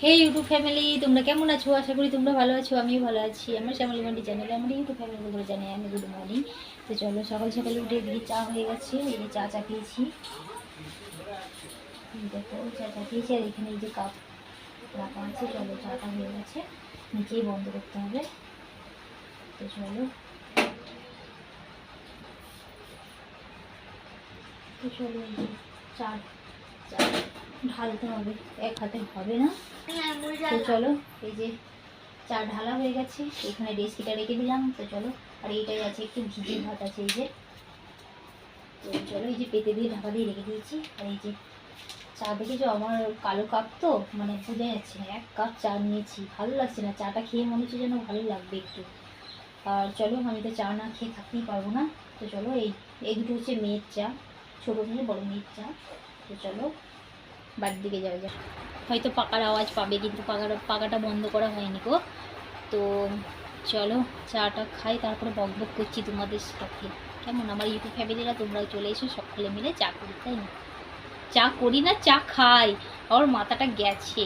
হে YouTube family, তোমরা কেমন আছো? আশা করি তোমরা ভালো আছো। আমিও ভালো আছি। আমার শ্যামলী মান্ডি চ্যানেলে আমার ইউটিউব ফ্যামিলি বলে জানাই আমি গুড মর্নিং। তো চলো, সকাল সকাল উঠে এদিকে চা হয়ে গেছে। এই যে চা চাপিয়েছি, দেখো চা চাপিয়েছি। আর এখানে এই যে কাপ রাখা আছে। চলো, চাটা হয়ে গেছে, নিচেই বন্ধ করতে হবে। তো চলো এই যে চা চা ঢালতে হবে, এক হাতে হবে না। তো চলো, এই যে চা ঢালা হয়ে গেছে। এখানে ডেস্কিটা রেখে দিলাম। তো চলো, আর এইটাই আছে একটু ভিজে ভাত আছে এই যে। তো চলো, এই যে পেতে দিয়ে ঢাকা দিয়ে রেখে দিয়েছি। আর এই যে চা দেখেছো, আমার কালো কাপ তো মানে বোঝা যাচ্ছে না, 1 কাপ চা নিয়েছি। ভালো লাগছে না, চাটা খেয়ে মনে হচ্ছে যেন ভালো লাগবে একটু। আর চলো, আমি তো চা না খেয়ে থাকতেই পারবো না। তো চলো, এই দুটো হচ্ছে মেয়ের চা, ছোটো থেকে বড় মেয়ের চা। তো চলো বাড়ির দিকে যাওয়া যাক। হয়তো পাকার আওয়াজ পাবে, কিন্তু পাকাটা বন্ধ করা হয়নি গো। তো চলো চাটা খাই, তারপরে বক বক করছি তোমাদের সাথে। কেমন আমার ইউটিউব ফ্যামিলিরা, তোমরাও চলে এসো, সকলে মিলে চা করি, তাই না? চা করি না, চা খাই। আমার মাথাটা গেছে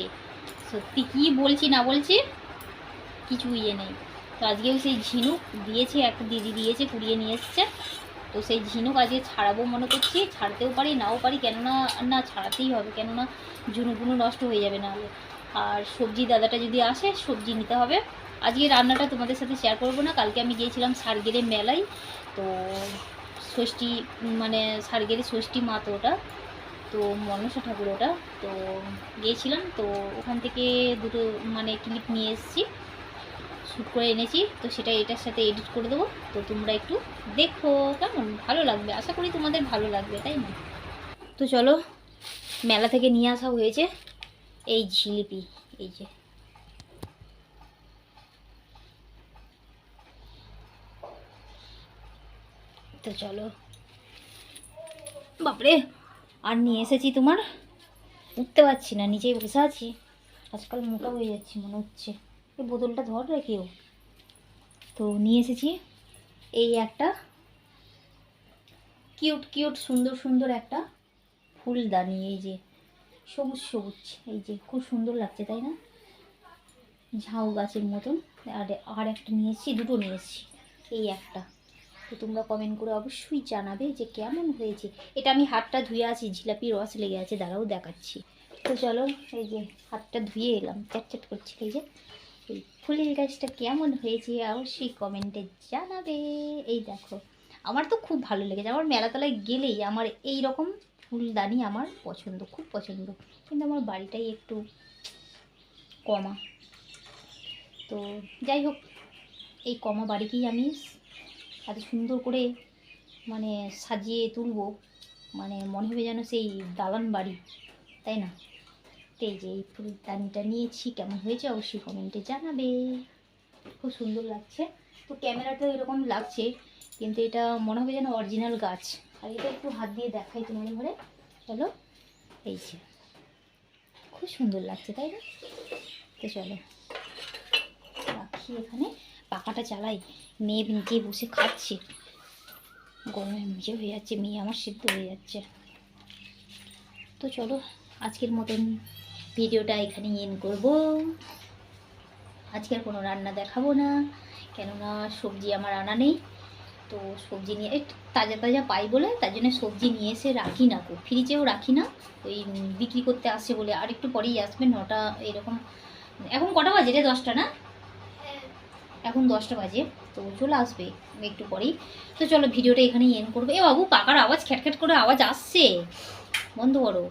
সত্যি, কি বলছি না বলছি কিছু ইয়ে নেই। তো আজকেও সেই ঝিনুক দিয়েছে, একটা দিদি দিয়েছে, কুড়িয়ে নিয়ে এসছে। তো সেই ঝিনুক আজকে ছাড়াবো মনে করছি, ছাড়তেও পারি নাও পারি, কেননা না ছাড়াতেই হবে, কেননা ঝুনুগুনো নষ্ট হয়ে যাবে নাহলে। আর সবজি দাদাটা যদি আসে, সবজি নিতে হবে। আজকে রান্নাটা তোমাদের সাথে শেয়ার করবো না। কালকে আমি গিয়েছিলাম সারগেরে মেলায়। তো ষষ্ঠী, মানে সারগেরে ষষ্ঠী মা তো ওটা, তো মনসা ঠাকুর ওটা। তো গিয়েছিলাম, তো ওখান থেকে দুটো মানে ক্লিপ নিয়ে এসেছি, শ্যুট করে এনেছি। তো সেটা এটার সাথে এডিট করে দেবো। তো তোমরা একটু দেখো, কেমন ভালো লাগবে, আশা করি তোমাদের ভালো লাগবে, তাই না? তো চলো, মেলা থেকে নিয়ে আসা হয়েছে এই জিলিপি, এই যে। তো চলো, বাপরে, আর নিয়ে এসেছি তোমার, উঠতে পারছি না, নিচেই বসে আছি। আজকাল মোটা হয়ে যাচ্ছি মনে হচ্ছে। এই বোতলটা ধর রে কেউ। তো নিয়ে এসেছি এই একটা কিউট কিউট সুন্দর সুন্দর একটা ফুলদানি, এই যে সবুজ সবুজ, এই যে খুব সুন্দর লাগছে, তাই না? ঝাউ গাছের মতন। আর একটা নিয়েছি, দুটো নিয়েছি, এই একটা। তো তোমরা কমেন্ট করে অবশ্যই জানাবে যে কেমন হয়েছে। এটা আমি হাতটা ধুয়ে আছি, জিলাপি রস লেগে আছে, দাঁড়াও দেখাচ্ছি। তো চলো, এই যে হাতটা ধুয়ে এলাম, চ্যাট করছি। এই যে এই ফুলের গাছটা কেমন হয়েছে অবশ্যই কমেন্টে জানাবে। এই দেখো, আমার তো খুব ভালো লেগেছে। আমার মেলাতলায় গেলেই আমার এই রকম ফুলদানি আমার পছন্দ, খুব পছন্দ। কিন্তু আমার বাড়িটাই একটু কমা। তো যাই হোক, এই কমা বাড়িকেই আমি এত সুন্দর করে মানে সাজিয়ে তুলবো, মানে মনে হবে যেন সেই দালান বাড়ি, তাই না? তো এই যে এই ফুলদানিটা নিয়েছি, কেমন হয়েছে অবশ্যই কমেন্টে জানাবে। খুব সুন্দর লাগছে। তো ক্যামেরাটা এরকম লাগছে, কিন্তু এটা মনে হবে যেন অরিজিনাল গাছ। আর এটা একটু হাত দিয়ে দেখাই তোমাদের ঘরে, চলো। এই যে খুব সুন্দর লাগছে, তাই না? তো চলো রাখি এখানে, পাখাটা চালাই। মেয়ে নিচে বসে খাচ্ছে, গরমে ভিজে হয়ে যাচ্ছে, মেয়ে আমার সিদ্ধ হয়ে যাচ্ছে। তো চলো, আজকের মতন ভিডিওটা এখানেই এন্ড করব। আজকে আর কোনো রান্না দেখাবো না, কেননা সবজি আমার আনা নেই। তো সবজি নিয়ে তাজা তাজা পাই বলে তার জন্য সবজি নিয়ে এসে রাখি না, তো ফ্রিজেও রাখি না। ওই বিক্রি করতে আসছে বলে, আর একটু পরেই আসবে, 9টা এরকম। এখন কটা বাজে রে? 10টা না? এখন 10টা বাজে। তো চলে আসবে একটু পরেই। তো চলো, ভিডিওটা এখানেই এন্ড করবো। এ বাবু, পাকার আওয়াজ খ্যাটখ্যাট করে আওয়াজ আসছে, বন্ধ করো।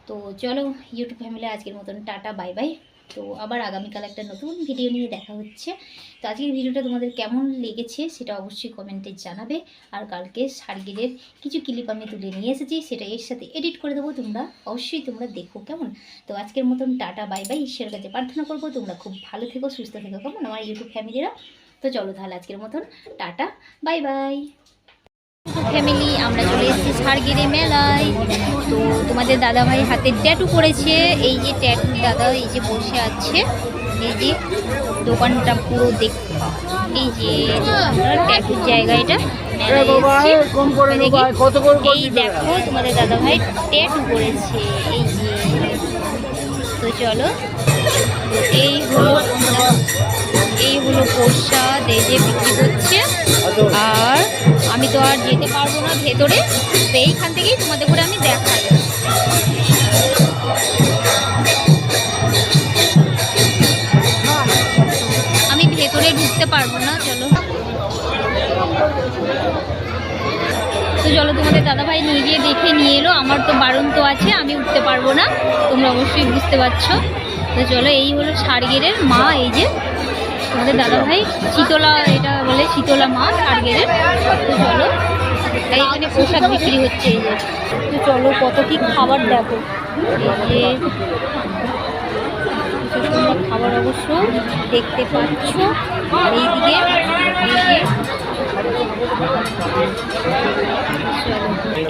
তো চলো ইউটিউব ফ্যামিলি, আজকের মতন টাটা, বাই বাই। তো আবার আগামীকাল একটা নতুন ভিডিও নিয়ে দেখা হচ্ছে। তো আজকের ভিডিওটা তোমাদের কেমন লেগেছে সেটা অবশ্যই কমেন্টে জানাবে। আর কালকে সার্গেলের কিছু ক্লিপ আমি তুলে নিয়ে এসেছি, সেটা এর সাথে এডিট করে দেবো, তোমরা অবশ্যই তোমরা দেখো, কেমন? তো আজকের মতন টাটা, বাই বাই। ঈশ্বরের কাছে প্রার্থনা করবো তোমরা খুব ভালো থেকো, সুস্থ থেকো, কেমন আমার ইউটিউব ফ্যামিলিরা। তো চলো তাহলে আজকের মতন টাটা, বাই বাই। ফ্যামিলি, আমরা চলে এসেছি সারগেরে মেলায়। তো তোমাদের দাদাভাই হাতে ট্যাটু করেছে, এই যে ট্যাটু দাদা এই যে বসে আছে। এই যে দোকানটা পুরো দেখ, এই যে ট্যাটুর জায়গা, এটা মেলায় এসেছি। এই দেখো তোমাদের দাদাভাই ট্যাটু করেছে, এই যে তো চলো, এই হলো প্রসাদ, এই যে বিক্রি করছে। আর আমি তো আর যেতে পারবো না ভেতরে, তো এইখান থেকেই তোমাদের করে আমি দেখাই। আমি ভেতরে ঢুকতে পারবো না, চলো। তো চলো, তোমাদের দাদাভাই নিয়ে গিয়ে দেখে নিয়ে এলো। আমার তো বারণ তো আছে, আমি উঠতে পারবো না, তোমরা অবশ্যই বুঝতে পারছো। তো চলো, এই হলো সারগেরের মা, এই যে তোমাদের দাদাভাই শীতলা, এটা বলে শীতলা মা সারগেরের। তো চলো, এইখানে প্রসাদ বিক্রি হচ্ছে, এই যে। তো চলো, কত কি খাবার দেখো, এই যে তোমরা খাবার অবশ্য দেখতে পাচ্ছ। আর এইদিকে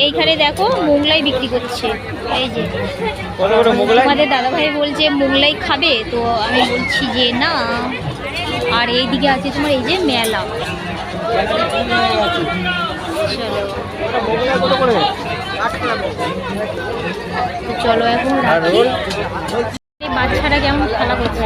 এইখানে দেখো মোগলাই বিক্রি করছে, এই যে। তোমাদের দাদাভাই বলছে মোগলাই খাবে, তো আমি বলছি যে না। আর এইদিকে আছে তোমার এই যে মেলা। চলো, এখন বাচ্চারা কেমন খেলা করছে।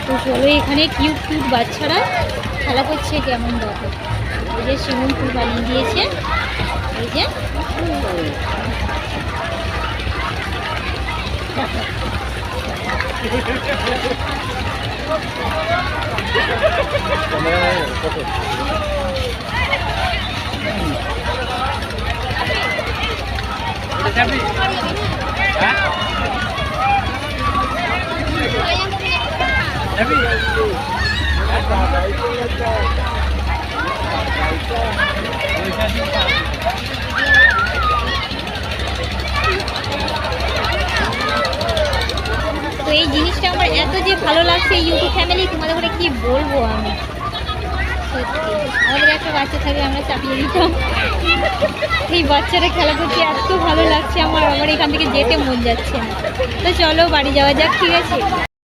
তো চলো, এখানে কিউট বাচ্চারা খেলা করছে কেমন দেখো। এই যে সুইমিং পুল বানিয়ে দিয়েছে, এই যে। তো এই জিনিসটা আমার এত যে ভালো লাগছে, ইউটিউব ফ্যামিলি, তোমাদের করে কি বলবো আমি। সত্যি, আমাদের একটা বাচ্চা থাকে, আমরা চাপিয়ে দিতাম। এই বাচ্চারা খেলা করতে এত ভালো লাগছে আমার এখান থেকে যেতে মন যাচ্ছে না। তো চলো, বাড়ি যাওয়া যাক, ঠিক আছে।